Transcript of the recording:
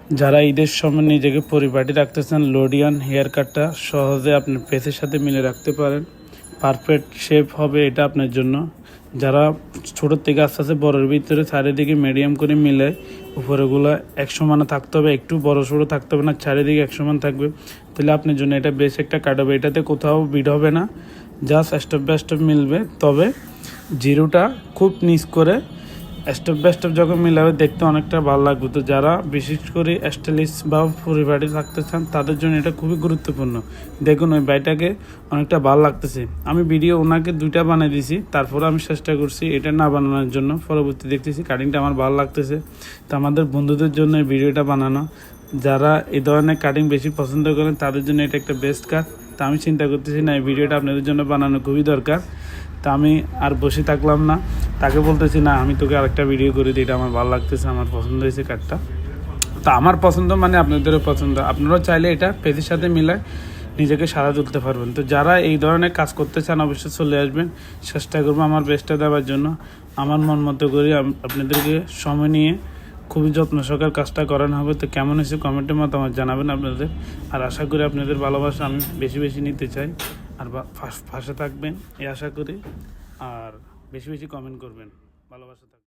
যারা ঈদের সময় নিজেকে পরিপাটি রাখতে চান, লোডিয়ান হেয়ার কাটটা সহজে আপনার ফেসের সাথে মিলে রাখতে পারেন। পারফেক্ট শেপ হবে এটা আপনার জন্য। যারা ছোটোর থেকে আস্তে আস্তে বড়োর ভিতরে চারিদিকে মিডিয়াম করে মিলে উপরেগুলো এক সমানে থাকতে হবে, একটু বড়ো সড়ো থাকতে হবে না, চারিদিকে এক সমান থাকবে, তাহলে আপনার জন্য এটা বেশ একটা কাট হবে। এটাতে কোথাও বিট হবে না, জাস্ট স্টেপ বাই স্টেপ মিলবে। তবে জিরোটা খুব নিচ করে স্টেপ বাই স্টেপ যখন মিলাবে দেখতে অনেকটা ভালো লাগবে। তো যারা বিশেষ করে স্টাইলিশ বা পরিপাটি থাকতে চান তাদের জন্য এটা খুবই গুরুত্বপূর্ণ। দেখুন ওই বাইটাকে অনেকটা ভালো লাগতেছে। আমি ভিডিও ওনাকে 2টা বানিয়ে দিয়েছি, তারপরে আমি চেষ্টা করছি এটা না বানানোর জন্য। পরবর্তী দেখতেছি কাটিংটা আমার ভালো লাগতেছে, তো আমাদের বন্ধুদের জন্য এই ভিডিওটা বানানো। যারা এই ধরনের কাটিং বেশি পছন্দ করেন তাদের জন্য এটা একটা বেস্ট কাট। তা আমি চিন্তা করতেছি না, এই ভিডিওটা আপনাদের জন্য বানানো খুবই দরকার। তা আমি আর বসে থাকলাম না, তাকে বলতেছি না আমি তোকে আরেকটা ভিডিও করে দিই, এটা আমার ভালো লাগতেছে, আমার পছন্দ হয়েছে কাটটা। তা আমার পছন্দ মানে আপনাদেরও পছন্দ, আপনারাও চাইলে এটা পেজের সাথে মিলায় নিজেকে সাজা তুলতে পারবেন। তো যারা এই ধরনের কাজ করতে চান অবশ্যই চলে আসবেন, চেষ্টা করবো আমার বেস্টটা দেওয়ার জন্য। আমার মন মতো করে আপনাদেরকে সময় নিয়ে খুবই যত্ন সহকারে কাজটা করানো হবে। তো কেমন হয়েছে কমেন্টের মতামত জানাবেন আপনাদের। আর আশা করি আপনাদের ভালোবাসা আমি বেশি বেশি নিতে চাই, আর পাশে থাকবেন এই আশা করি, আর বেশি বেশি কমেন্ট করবেন, ভালোবাসা থাকবেন।